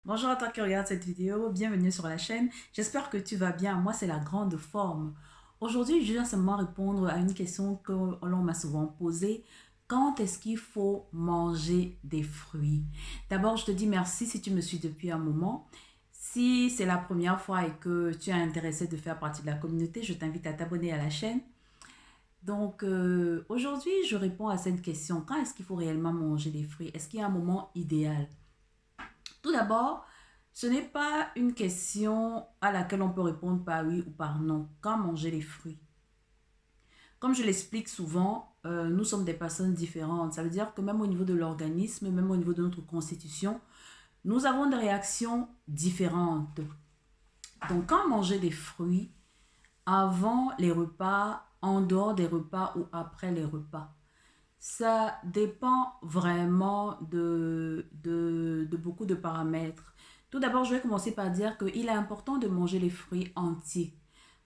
Bonjour à toi qui regarde cette vidéo, bienvenue sur la chaîne. J'espère que tu vas bien. Moi, c'est la grande forme. Aujourd'hui, je viens seulement répondre à une question que l'on m'a souvent posée. Quand est-ce qu'il faut manger des fruits? D'abord, je te dis merci si tu me suis depuis un moment. Si c'est la première fois et que tu es intéressé de faire partie de la communauté, je t'invite à t'abonner à la chaîne. Donc, aujourd'hui, je réponds à cette question. Quand est-ce qu'il faut réellement manger des fruits? Est-ce qu'il y a un moment idéal? Tout d'abord, ce n'est pas une question à laquelle on peut répondre par oui ou par non. Quand manger les fruits? Comme je l'explique souvent, nous sommes des personnes différentes. Ça veut dire que même au niveau de l'organisme, même au niveau de notre constitution, nous avons des réactions différentes. Donc, quand manger des fruits, avant les repas, en dehors des repas ou après les repas, ça dépend vraiment de beaucoup de paramètres. Tout d'abord, je vais commencer par dire qu'il est important de manger les fruits entiers.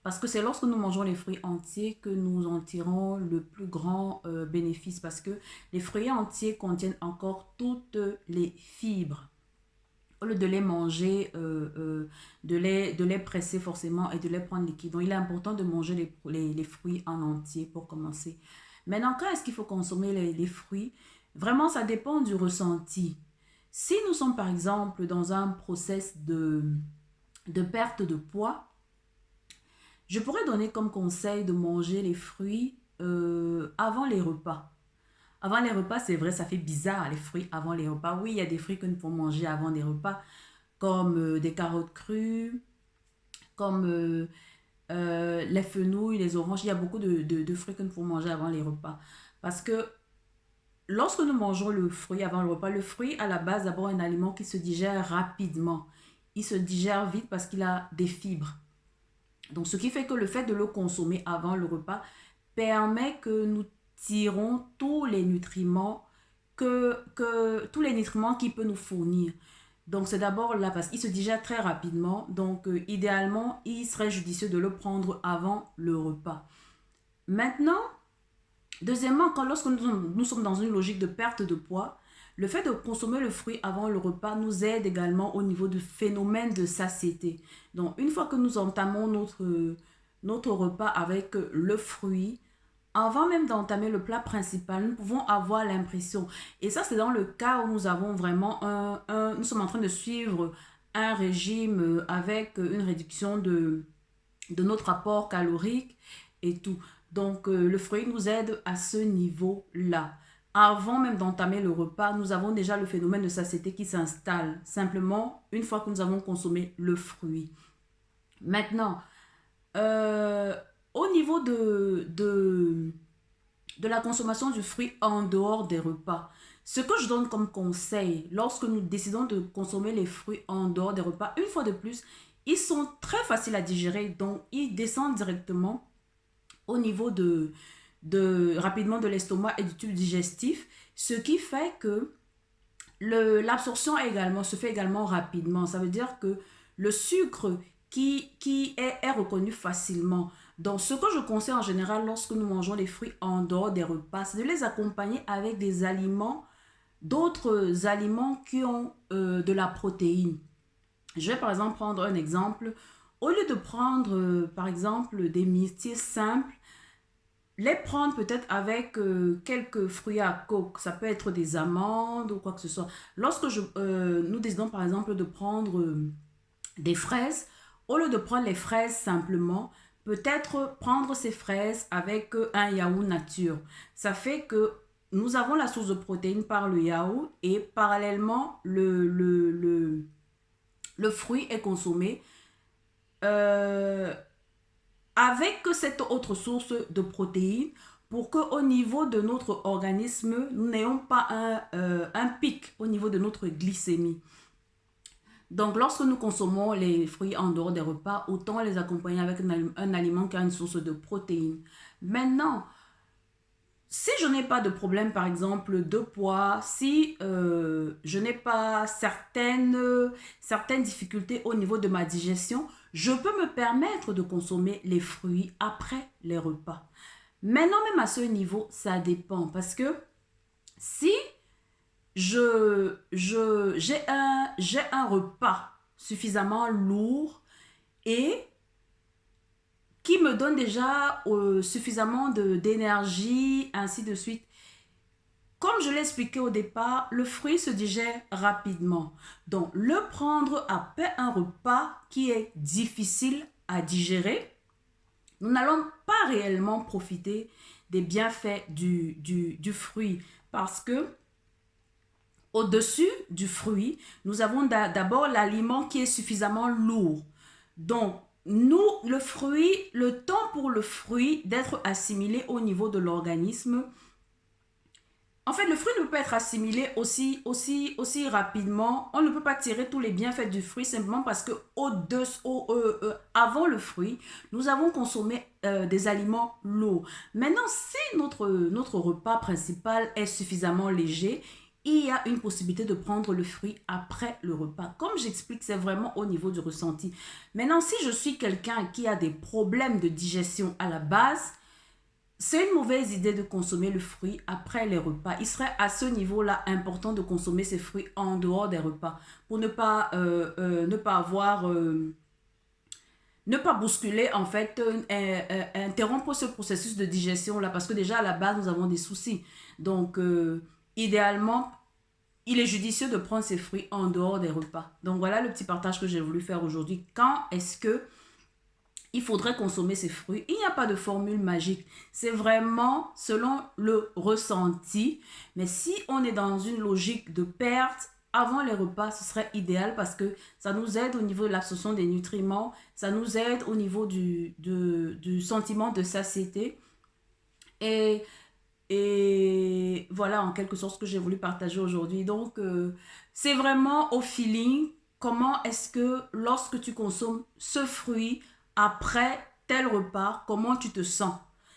Parce que c'est lorsque nous mangeons les fruits entiers que nous en tirons le plus grand bénéfice. Parce que les fruits entiers contiennent encore toutes les fibres. Au lieu de les manger, de les presser forcément et de les prendre liquide. Donc, il est important de manger les fruits en entier pour commencer. Maintenant, quand est-ce qu'il faut consommer les fruits? Vraiment, ça dépend du ressenti. Si nous sommes par exemple dans un process de perte de poids, je pourrais donner comme conseil de manger les fruits avant les repas. Avant les repas, c'est vrai, ça fait bizarre les fruits avant les repas. Oui, il y a des fruits que nous pouvons manger avant des repas, comme des carottes crues, comme les fenouils, les oranges. Il y a beaucoup de fruits que nous pouvons manger avant les repas. Parce que lorsque nous mangeons le fruit avant le repas, le fruit à la base d'abord un aliment qui se digère rapidement. Il se digère vite parce qu'il a des fibres. Donc ce qui fait que le fait de le consommer avant le repas permet que nous tirons tous les nutriments tous les nutriments qu'il peut nous fournir. Donc c'est d'abord là parce qu'il se digère très rapidement. Donc idéalement, il serait judicieux de le prendre avant le repas. Maintenant, deuxièmement, lorsque nous sommes dans une logique de perte de poids, le fait de consommer le fruit avant le repas nous aide également au niveau du phénomène de satiété. Donc, une fois que nous entamons notre repas avec le fruit, avant même d'entamer le plat principal, nous pouvons avoir l'impression, et ça c'est dans le cas où nous avons vraiment nous sommes en train de suivre un régime avec une réduction de notre apport calorique et tout. Donc, le fruit nous aide à ce niveau-là. Avant même d'entamer le repas, nous avons déjà le phénomène de satiété qui s'installe, simplement une fois que nous avons consommé le fruit. Maintenant, euh, au niveau de la consommation du fruit en dehors des repas, ce que je donne comme conseil lorsque nous décidons de consommer les fruits en dehors des repas, une fois de plus, ils sont très faciles à digérer, donc ils descendent directement au niveau rapidement de l'estomac et du tube digestif, ce qui fait que l'absorption également se fait également rapidement. Ça veut dire que le sucre est reconnu facilement. Donc, ce que je conseille en général lorsque nous mangeons les fruits en dehors des repas, c'est de les accompagner avec des aliments, d'autres aliments qui ont de la protéine. Je vais par exemple prendre un exemple. Au lieu de prendre par exemple des myrtilles simples, les prendre peut-être avec quelques fruits à coque. Ça peut être des amandes ou quoi que ce soit. Lorsque nous décidons par exemple de prendre des fraises, au lieu de prendre les fraises simplement, peut-être prendre ces fraises avec un yaourt nature. Ça fait que nous avons la source de protéines par le yaourt et parallèlement, le fruit est consommé euh, avec cette autre source de protéines pour qu'au niveau de notre organisme, nous n'ayons pas un pic au niveau de notre glycémie. Donc, lorsque nous consommons les fruits en dehors des repas, autant les accompagner avec un aliment qui a une source de protéines. Maintenant, si je n'ai pas de problème, par exemple, de poids, si je n'ai pas certaines difficultés au niveau de ma digestion, je peux me permettre de consommer les fruits après les repas. Maintenant, même à ce niveau, ça dépend. Parce que si j'ai un repas suffisamment lourd et qui me donne déjà suffisamment d'énergie, ainsi de suite. Comme je l'ai expliqué au départ, le fruit se digère rapidement. Donc, le prendre après un repas qui est difficile à digérer, nous n'allons pas réellement profiter des bienfaits du fruit parce que au-dessus du fruit, nous avons d'abord l'aliment qui est suffisamment lourd. Donc, nous, le fruit, le temps pour le fruit d'être assimilé au niveau de l'organisme, en fait, le fruit ne peut pas être assimilé aussi rapidement. On ne peut pas tirer tous les bienfaits du fruit simplement parce que avant le fruit, nous avons consommé des aliments lourds. Maintenant, si notre repas principal est suffisamment léger, il y a une possibilité de prendre le fruit après le repas. Comme j'explique, c'est vraiment au niveau du ressenti. Maintenant, si je suis quelqu'un qui a des problèmes de digestion à la base, c'est une mauvaise idée de consommer le fruit après les repas. Il serait à ce niveau-là important de consommer ces fruits en dehors des repas pour ne pas avoir, ne pas bousculer en fait, interrompre ce processus de digestion-là parce que déjà à la base nous avons des soucis. Donc idéalement, il est judicieux de prendre ces fruits en dehors des repas. Donc voilà le petit partage que j'ai voulu faire aujourd'hui. Quand est-ce que il faudrait consommer ces fruits? Il n'y a pas de formule magique. C'est vraiment selon le ressenti. Mais si on est dans une logique de perte, avant les repas, ce serait idéal parce que ça nous aide au niveau de l'absorption des nutriments, ça nous aide au niveau du sentiment de satiété. Et, et voilà en quelque sorte ce que j'ai voulu partager aujourd'hui. Donc, c'est vraiment au feeling. Comment est-ce que lorsque tu consommes ce fruit, après tel repas, comment tu te sens?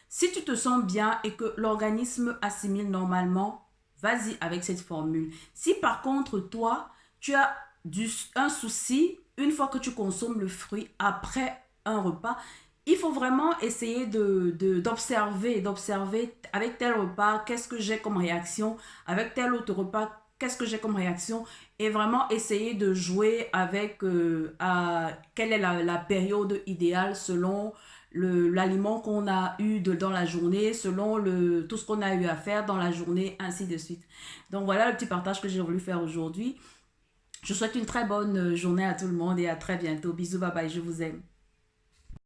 Si tu te sens bien et que l'organisme assimile normalement, vas-y avec cette formule. Si par contre, toi, tu as un souci, une fois que tu consommes le fruit après un repas, il faut vraiment essayer d'observer avec tel repas, qu'est-ce que j'ai comme réaction, avec tel autre repas, qu'est-ce que j'ai comme réaction, et vraiment essayer de jouer avec quelle est la période idéale selon l'aliment qu'on a eu dans la journée, selon tout ce qu'on a eu à faire dans la journée, ainsi de suite. Donc voilà le petit partage que j'ai voulu faire aujourd'hui. Je souhaite une très bonne journée à tout le monde et à très bientôt. Bisous, bye bye, je vous aime.